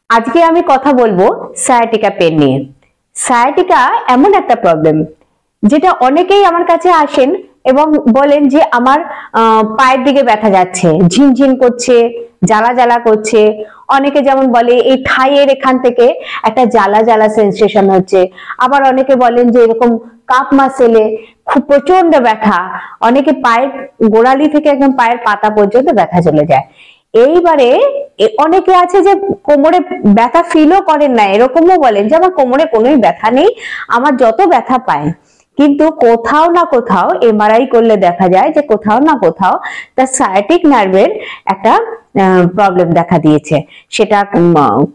আজকে আমি কথা বলবো সায়াটিকা পেন নিয়ে। সায়াটিকা এমন একটা প্রবলেম যেটা অনেকেই আমার কাছে আসেন এবং বলেন যে আমার পায়ের দিকে ব্যথা যাচ্ছে, ঝিনঝিন করছে, জ্বালা জ্বালা করছে। অনেকে যেমন বলে এই থাইয়ের এখান থেকে একটা জ্বালা জ্বালা সেন্সেশন হচ্ছে। আবার অনেকে বলেন যে এরকম কাপ মাসেলে খুব প্রচন্ড ব্যথা, অনেকে পায়ের গোড়ালি থেকে একদম পায়ের পাতা পর্যন্ত ব্যথা চলে যায়। এইবারে অনেকে আছে যে কোমরে ব্যথা ফিলও করেন না, এরকমও বলেন যে আমার কোমরে কোনোই ব্যথা নেই, আমার যত ব্যথা পায়। কিন্তু কোথাও না কোথাও এমআরআই করলে দেখা যায় যে কোথাও না কোথাও তার সায়াটিক নার্ভের একটা প্রবলেম দেখা দিয়েছে। সেটা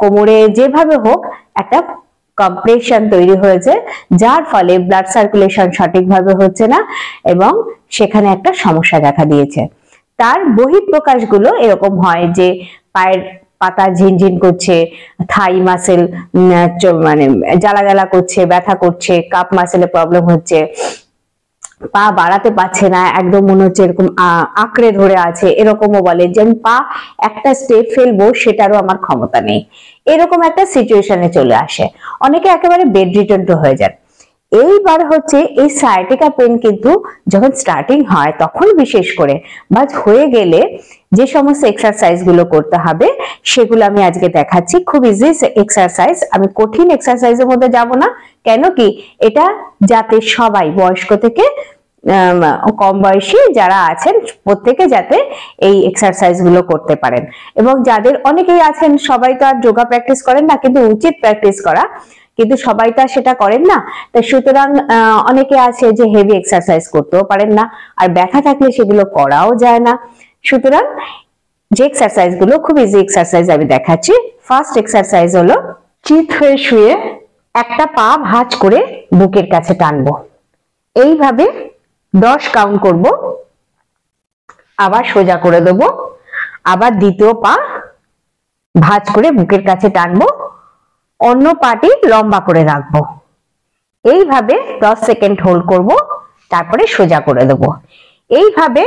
কোমরে যেভাবে হোক একটা কম্প্রেশন তৈরি হয়েছে, যার ফলে ব্লাড সার্কুলেশন সঠিকভাবে হচ্ছে না এবং সেখানে একটা সমস্যা দেখা দিয়েছে। তার বহিঃপ্রকাশগুলো এরকম হয় যে পায়ের পাতা ঝিনঝিন করছে, থাই মাসেল মানে জ্বালা জ্বালা করছে, ব্যথা করছে, কাপ মাসেলে প্রবলেম হচ্ছে, পা বাড়াতে পারছে না, একদম মনে হচ্ছে এরকম আঁকড়ে ধরে আছে। এরকমও বলে যে আমি পা একটা স্টেপ ফেলবো সেটারও আমার ক্ষমতা নেই, এরকম একটা সিচুয়েশনে চলে আসে। অনেকে একেবারে বেড রিটার্ন হয়ে যায়। এইবার হচ্ছে এই সায়াটিকা পেন কিন্তু যখন স্টার্টিং হয় তখন বিশেষ করে বা হয়ে গেলে যে সমস্ত এক্সারসাইজ গুলো করতে হবে সেগুলো আমি আজকে দেখাচ্ছি। খুব ইজি এক্সারসাইজ, আমি কঠিন এক্সারসাইজের মধ্যে যাব না। কেন কি, এটা যাতে সবাই বয়স্ক থেকে কম বয়সী যারা আছেন প্রত্যেকে যাতে এই এক্সারসাইজ গুলো করতে পারেন। এবং যাদের অনেকেই আছেন সবাই তো আর যোগা প্র্যাকটিস করেন না, কিন্তু উচিত প্র্যাকটিস করা, কিন্তু সবাই তো সেটা করেন না। তাই সুতরাং অনেকে আছে যে হেভি এক্সারসাইজ করতেও পারেন না, আর ব্যথা থাকলে সেগুলো করাও যায় না। সুতরাং যে এক্সারসাইজ গুলো খুব ইজি এক্সারসাইজ আমি দেখাচ্ছি। ফার্স্ট এক্সারসাইজ হলো চিত হয়ে শুয়ে একটা পা ভাঁজ করে বুকের কাছে টানবো। এইভাবে 10 কাউন্ট করব, আবার সোজা করে দেব, আবার দ্বিতীয় পা ভাঁজ করে বুকের কাছে টানবো, অন্য পাটি লম্বা করে রাখবো। এইভাবে 10 সেকেন্ড হোল্ড করব, তারপরে সোজা করে দেব। এইভাবে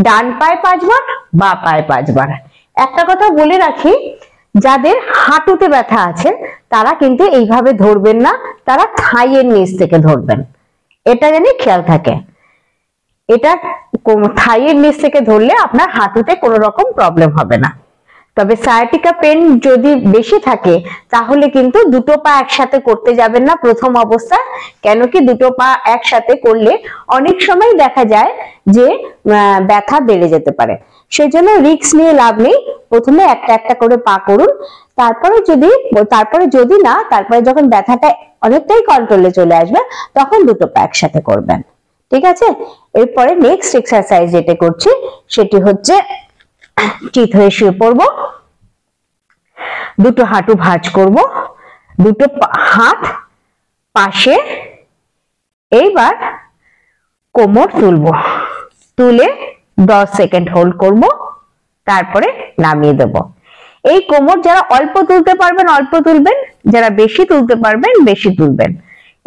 ডান পায়ে 5 বার, বাঁ পায়ে 5 বার। একটা কথা বলে রাখি, যাদের হাঁটুতে ব্যথা আছে তারা কিন্তু এইভাবে ধরবেন না, তারা থাইয়ের নিচ থেকে ধরবেন, এটা জানি খেয়াল থাকে। এটা থাইয়ের নিচ থেকে ধরলে আপনার হাঁটুতে কোনো রকম প্রবলেম হবে না। তবে সায়াটিকা পেন যদি বেশি থাকে তাহলে কিন্তু দুটো পা একসাথে করতে যাবেন না প্রথম অবস্থায়। কেন কি, দুটো পা একসাথে করলে অনেক সময় দেখা যায় যে ব্যথা বেড়ে যেতে পারে। সেজন্য রিস্ক নিয়ে লাভ নেই, প্রথমে একটা একটা করে পা করুন। তারপরে যখন ব্যথাটা অনেকটাই কন্ট্রোলে চলে আসবে তখন দুটো পা একসাথে করবেন। ঠিক আছে, এরপরে নেক্সট এক্সারসাইজ যেটা করছি সেটি হচ্ছে চিত হয়ে শুয়ে পড়বো, দুটো হাঁটু ভাঁজ করব, দুটো হাত পাশে, এইবার কোমর তুলবো, তুলে 10 সেকেন্ড হোল্ড করব, তারপরে নামিয়ে দেব। এই কোমর যারা অল্প তুলতে পারবেন অল্প তুলবেন, যারা বেশি তুলতে পারবেন বেশি তুলবেন,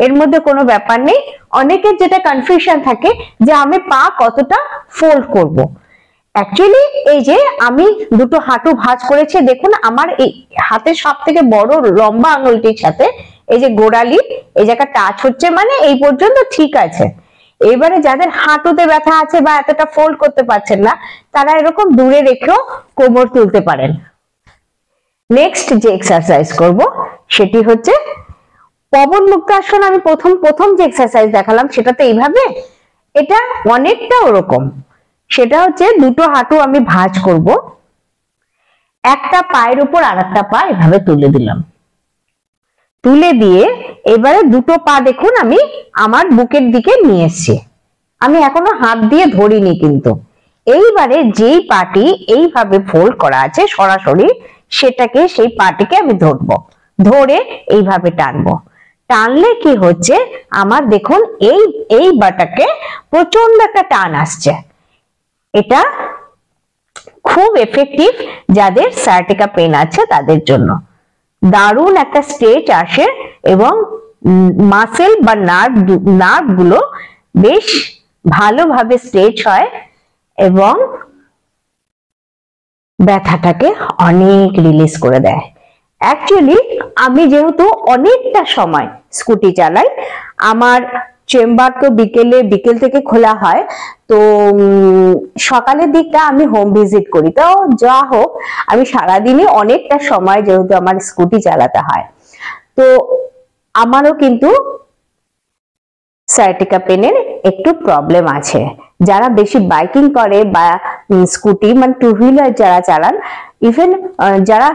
এর মধ্যে কোনো ব্যাপার নেই। অনেকের যেটা কনফিউশন থাকে যে আমি পা কতটা ফোল্ড করব। অ্যাকচুয়ালি এই যে আমি দুটো হাঁটু ভাঁজ করেছি, দেখুন আমার এই হাতের সব থেকে বড় লম্বা আঙুলটির সাথে এই যে গোড়ালি এই জায়গা টাচ হচ্ছে, মানে এই পর্যন্ত ঠিক আছে। এবারে যাদের হাঁটুতে ব্যথা আছে বা এতটা ফোল্ড করতে পারছেন না, তারা এরকম দূরে রেখেও কোমর তুলতে পারেন। নেক্সট যে এক্সারসাইজ করব সেটি হচ্ছে পবন মুক্তাসন। আমি প্রথম যে এক্সারসাইজ দেখালাম সেটাতে এইভাবে, এটা অনেকটা ওরকম। সেটা হচ্ছে দুটো হাঁটু আমি ভাঁজ করব, একটা পায়ের উপর আর একটা পা এভাবে তুলে দিলাম, তুলে দিয়ে এবারে দুটো পা দেখুন আমি আমার বুকের দিকে নিয়ে এসছি, আমি এখনো হাত দিয়ে ধরিনি কিন্তু। এইবারে যেই পাটি এইভাবে ফোল্ড করা আছে সরাসরি, সেটাকে সেই পাটিকে আমি ধরবো, ধরে এইভাবে টানবো। টানলে কি হচ্ছে, আমার দেখুন এই বাটাকে প্রচন্ড একটা টান আসছে। এটা খুব এফেক্টিভ যাদের সায়াটিকা পেন আছে তাদের জন্য। দারুণ একটা স্ট্রেচ আসে এবং মাসেল বা নার্ভ গুলো বেশ ভালোভাবে স্ট্রেচ হয় এবং ব্যথাটাকে অনেক রিলিজ করে দেয়। অ্যাকচুয়ালি আমি যেহেতু অনেকটা সময় স্কুটি চালাই, আমার চেম্বার তো বিকেল থেকে খোলা হয়, তো সকালের দিকটা আমি হোম ভিজিট করি। তো যা হোক, আমি সারাদিনে অনেকটা সময় যেহেতু আমার স্কুটি চালাতে হয়, তো আমারও কিন্তু সায়াটিকা পেনের একটু প্রবলেম আছে। যারা বেশি বাইকিং করে বা স্কুটি মানে টু হুইলার যারা চালান, ইভেন যারা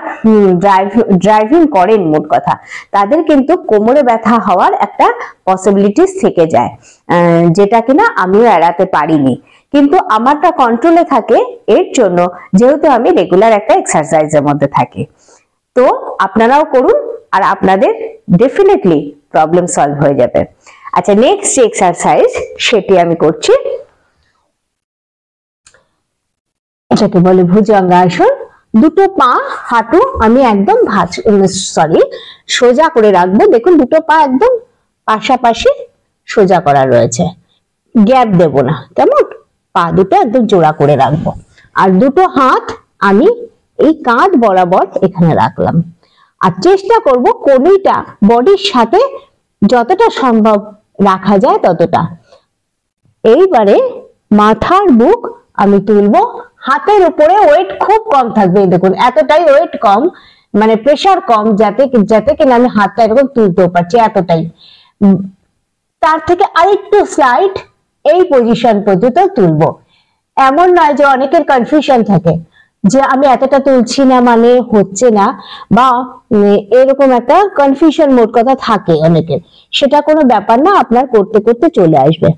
ড্রাইভিং করেন, মোট কথা তাদের কিন্তু কোমরে ব্যথা হওয়ার একটা পসিবিলিটিস থেকে যায়, যেটা কিনা আমিও এড়াতে পারিনি। কিন্তু আমারটা কন্ট্রোলে থাকে এর জন্য, যেহেতু আমি রেগুলার একটা এক্সারসাইজের মধ্যে থাকি। তো আপনারাও করুন, আর আপনাদের ডেফিনেটলি প্রবলেম সলভ হয়ে যাবে। আচ্ছা, নেক্সট যে এক্সারসাইজ সেটি আমি করছি, এটাকে বলে ভুজঙ্গাসন। দুটো পা হাঁটু আমি একদম সোজা করে রাখবো। দেখুন, দুটো পা একদম পাশাপাশি সোজা করা রয়েছে, গ্যাপ দেব না, কেমন? পা দুটো একদম জোড়া করে রাখবো, আর দুটো হাত আমি এই কাঁধ বরাবর এখানে রাখলাম, আর চেষ্টা করব কনুইটা বডির সাথে যতটা সম্ভব রাখা যায় ততটা। এইবারে মাথার বুক আমি তুলবো, হাতের উপরে ওয়েট খুব কম থাকবে। দেখুন, এতটাই ওয়েট কম, মানে প্রেসার কম, যাতে কিনা আমি হাতটা এরকম তুলতেও পারছি, এতটাই। তার থেকে আরেকটু স্লাইড এই পজিশন পর্যন্ত তুলবো। এমন নয় যে অনেকের কনফিউশন থাকে যে আমি এতটা তুলছি না মানে হচ্ছে না, বা এরকম একটা কনফিউশন মোট কথা থাকে অনেকের। সেটা কোনো ব্যাপার না, আপনার করতে করতে চলে আসবে।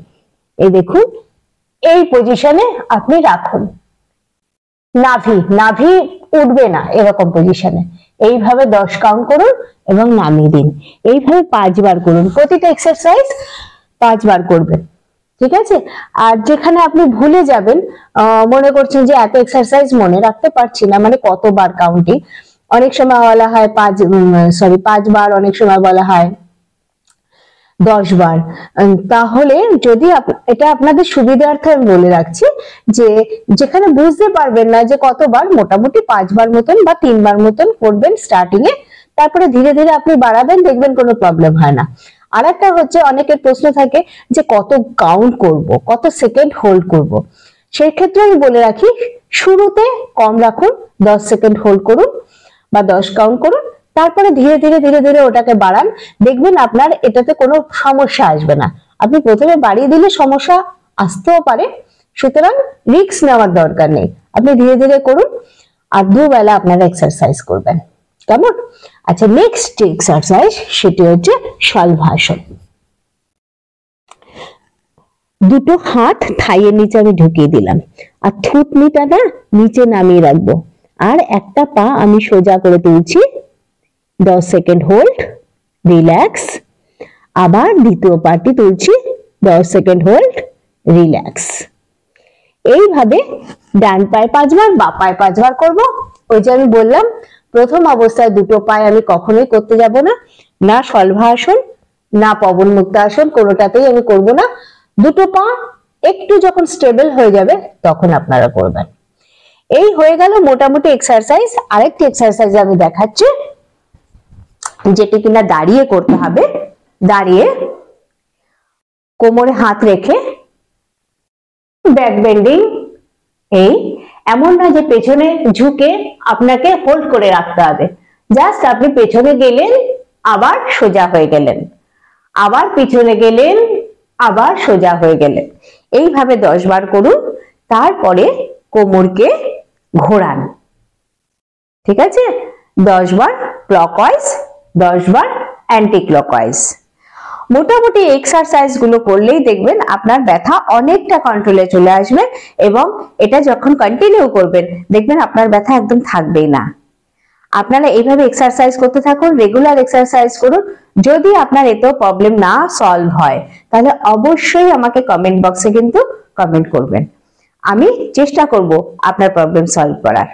এই দেখুন, এই পজিশনে আপনি রাখুন, নাভি উঠবে না, এরকম পজিশনে। এইভাবে 10 কাউন্ট করুন এবং নামিয়ে দিন। এইভাবে 5 বার করুন, প্রতিটা এক্সারসাইজ 5 বার করবেন, ঠিক আছে? আর যেখানে আপনি ভুলে যাবেন, মনে করছেন যে এত এক্সারসাইজ মনে রাখতে পারছি না, মানে কতবার কাউন্টিং, অনেক সময় বলা হয় 5 বার, অনেক সময় বলা হয় 10 বার। তাহলে যদি এটা আপনাদের সুবিধার্থে আমি বলে রাখছি যে যেখানে বুঝতে পারবেন না যে কতবার, মোটামুটি 5 বার মতন বা 3 বার মতন করবেন স্টার্টিং এ, তারপরে ধীরে ধীরে আপনি বাড়াবেন, দেখবেন কোনো প্রবলেম হয় না। আর একটা হচ্ছে, অনেকের প্রশ্ন থাকে যে কত কাউন্ট করব, কত সেকেন্ড হোল্ড করব। সেই ক্ষেত্রে আমি বলে রাখি, শুরুতে কম রাখুন, 10 সেকেন্ড হোল্ড করুন বা 10 কাউন্ট করুন, তারপরে ধীরে ধীরে ওটাকে বাড়ান, দেখবেন আপনার এটাতে কোনো সমস্যা আসবে না। আপনি প্রথমে বাড়িয়ে দিলে সমস্যা আসতেও পারে, সুতরাং রিস্ক নেওয়ার দরকার নেই, আপনি ধীরে ধীরে করুন, আর দুবেলা আপনারা এক্সারসাইজ করবেন, কেমন? আচ্ছা, নেক্সট যে এক্সারসাইজ সেটি হচ্ছে শলভাসন। দুটো হাত থাইয়ের নিচে আমি ঢুকিয়ে দিলাম, আর থুতনিটা না নিচে নামিয়ে রাখবো, আর একটা পা আমি সোজা করে তুলছি, 10 সেকেন্ড হোল্ড, রিল্যাক্স, আবার দ্বিতীয় পাটি তুলছি, 10 সেকেন্ড হোল্ড, রিল্যাক্স। এইভাবে ডান পায়ে 5 বার, বা পায়ে 5 বার করবো। ওই যে আমি বললাম, প্রথম অবস্থায় দুটো পায়ে আমি কখনোই করতে যাব না, না শলভাসন না পবন মুক্ত আসন, কোনোটাতেই আমি করব না। দুটো পা একটু যখন স্টেবল হয়ে যাবে তখন আপনারা করবেন। এই হয়ে গেল মোটামুটি এক্সারসাইজ। আরেকটি এক্সারসাইজ আমি দেখাচ্ছি, যেটি কিনা দাঁড়িয়ে করতে হবে। দাঁড়িয়ে কোমরে হাত রেখে ব্যাক বেন্ডিং, এই এমন না যে পেছনে ঝুঁকে আপনাকে হোল্ড করে রাখতে হবে, জাস্ট আপনি পেছনে গেলেন, আবার সোজা হয়ে গেলেন, আবার পিছনে গেলেন, আবার সোজা হয়ে গেলেন। এইভাবে 10 বার করুন, তারপরে কোমরকে ঘোরান, ঠিক আছে? 10 বার ক্লকওয়াইজ, 10 বার অ্যান্টি ক্লকওয়াইজ। মোটামুটি এক্সারসাইজ গুলো করলেই দেখবেন আপনার ব্যথা অনেকটা কন্ট্রোলে চলে আসবে, এবং এটা যখন কন্টিনিউ করবেন দেখবেন আপনার ব্যথা একদম থাকবেই না। আপনারা এইভাবে এক্সারসাইজ করতে থাকুন, রেগুলার এক্সারসাইজ করুন। যদি আপনার এতেও প্রবলেম না সলভ হয়, তাহলে অবশ্যই আমাকে কমেন্ট বক্সে কিন্তু কমেন্ট করবেন, আমি চেষ্টা করব আপনার প্রবলেম সলভ করার।